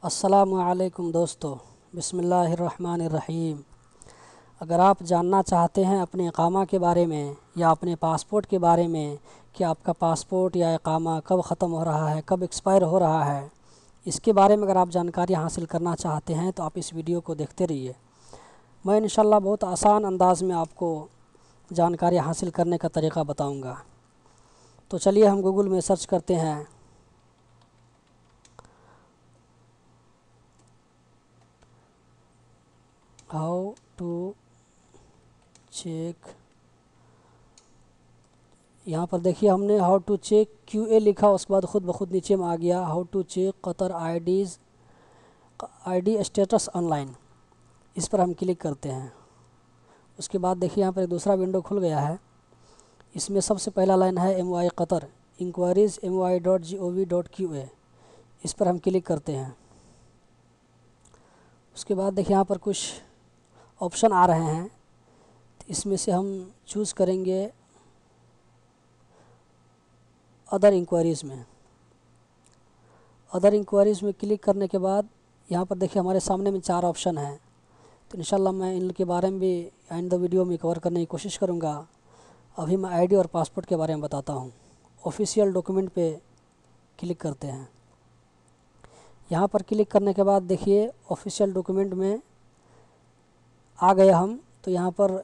अस्सलामुअलैकुम दोस्तों, बिस्मिल्लाहिर्रहमानिर्रहीम। अगर आप जानना चाहते हैं अपने इकामा के बारे में या अपने पासपोर्ट के बारे में कि आपका पासपोर्ट या इकामा कब ख़त्म हो रहा है, कब एक्सपायर हो रहा है, इसके बारे में अगर आप जानकारी हासिल करना चाहते हैं तो आप इस वीडियो को देखते रहिए। मैं इंशाल्लाह बहुत आसान अंदाज़ में आपको जानकारी हासिल करने का तरीक़ा बताऊंगा। तो चलिए हम गूगल में सर्च करते हैं हाउ टू चेक। यहाँ पर देखिए हमने हाउ टू चेक QA लिखा, उसके बाद ख़ुद ब खुद नीचे में आ गया how to check Qatar ID status online. इस पर हम क्लिक करते हैं। उसके बाद देखिए यहाँ पर एक दूसरा विंडो खुल गया है। इसमें सबसे पहला लाइन है MOI कतर इंक्वायरीज MOI.gov.QA। इस पर हम क्लिक करते हैं। उसके बाद देखिए यहाँ पर कुछ ऑप्शन आ रहे हैं, तो इसमें से हम चूज़ करेंगे अदर इंक्वायरीज़ में। अदर इंक्वायरीज़ में क्लिक करने के बाद यहाँ पर देखिए हमारे सामने में 4 ऑप्शन हैं। तो इंशाल्लाह मैं इनके बारे में भी आइंदा वीडियो में कवर करने की कोशिश करूँगा। अभी मैं आईडी और पासपोर्ट के बारे में बताता हूँ। ऑफिशियल डॉक्यूमेंट पे क्लिक करते हैं। यहाँ पर क्लिक करने के बाद देखिए ऑफिशियल डॉक्यूमेंट में आ गए हम। तो यहाँ पर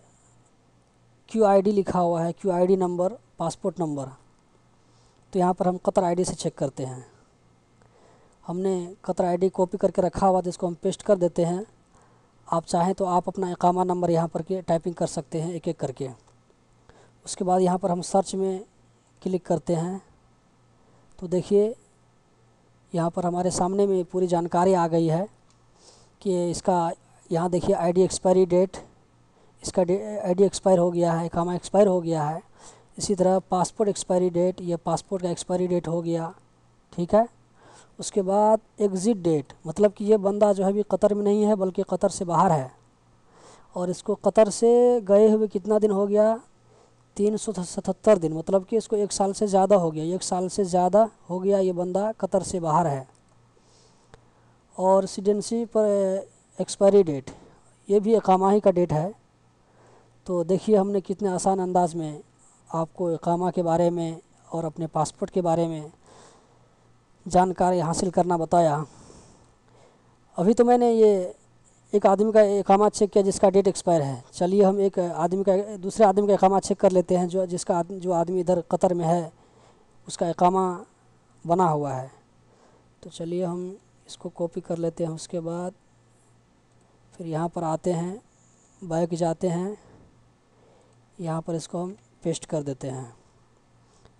QID लिखा हुआ है, QID नंबर, पासपोर्ट नंबर। तो यहाँ पर हम कतर आईडी से चेक करते हैं। हमने कतर आईडी कॉपी करके रखा हुआ, तो इसको हम पेस्ट कर देते हैं। आप चाहें तो आप अपना इकामा नंबर यहाँ पर के टाइपिंग कर सकते हैं एक एक करके। उसके बाद यहाँ पर हम सर्च में क्लिक करते हैं। तो देखिए यहाँ पर हमारे सामने में पूरी जानकारी आ गई है कि इसका, यहाँ देखिए आईडी एक्सपायरी डेट, इसका आईडी एक्सपायर हो गया है, इकामा एक्सपायर हो गया है। इसी तरह पासपोर्ट एक्सपायरी डेट, ये पासपोर्ट का एक्सपायरी डेट हो गया, ठीक है। उसके बाद एग्ज़िट डेट, मतलब कि ये बंदा जो है अभी कतर में नहीं है बल्कि कतर से बाहर है, और इसको कतर से गए हुए कितना दिन हो गया, 377 दिन, मतलब कि इसको 1 साल से ज़्यादा हो गया, 1 साल से ज़्यादा हो गया ये बंदा कतर से बाहर है। और रेसिडेंसी पर एक्सपायरी डेट, ये भी इकामा ही का डेट है। तो देखिए हमने कितने आसान अंदाज में आपको इकामा के बारे में और अपने पासपोर्ट के बारे में जानकारी हासिल करना बताया। अभी तो मैंने ये एक आदमी का इकामा चेक किया जिसका डेट एक्सपायर है। चलिए हम एक आदमी का, दूसरे आदमी का इकामा चेक कर लेते हैं जो आदमी इधर कतर में है, उसका इकामा बना हुआ है। तो चलिए हम इसको कॉपी कर लेते हैं। उसके बाद फिर यहाँ पर आते हैं, बैक जाते हैं, यहाँ पर इसको हम पेस्ट कर देते हैं।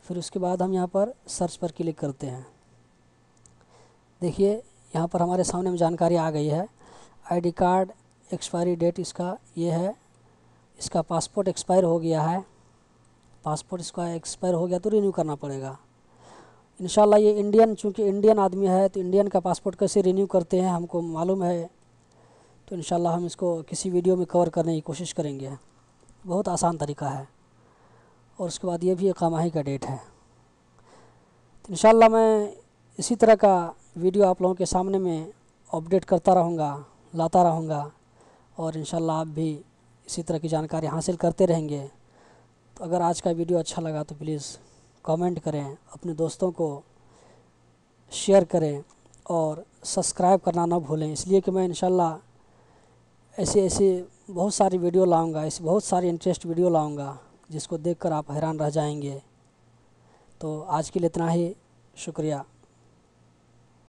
फिर उसके बाद हम यहाँ पर सर्च पर क्लिक करते हैं। देखिए यहाँ पर हमारे सामने में जानकारी आ गई है। आईडी कार्ड एक्सपायरी डेट इसका ये है, इसका पासपोर्ट एक्सपायर हो गया है, पासपोर्ट इसका एक्सपायर हो गया तो रिन्यू करना पड़ेगा। इंशाल्लाह ये इंडियन, चूँकि इंडियन आदमी है तो इंडियन का पासपोर्ट कैसे रिन्यू करते हैं हमको मालूम है। तो इंशाल्लाह हम इसको किसी वीडियो में कवर करने की कोशिश करेंगे। बहुत आसान तरीका है। और उसके बाद ये भी इकामा ही का डेट है। तो इंशाल्लाह मैं इसी तरह का वीडियो आप लोगों के सामने में अपडेट करता रहूँगा, लाता रहूँगा, और इंशाल्लाह आप भी इसी तरह की जानकारी हासिल करते रहेंगे। तो अगर आज का वीडियो अच्छा लगा तो प्लीज़ कमेंट करें, अपने दोस्तों को शेयर करें और सब्सक्राइब करना ना भूलें, इसलिए कि मैं इंशाल्लाह ऐसे बहुत सारी वीडियो लाऊंगा, ऐसी बहुत सारी इंटरेस्ट वीडियो लाऊंगा जिसको देखकर आप हैरान रह जाएंगे। तो आज के लिए इतना ही, शुक्रिया।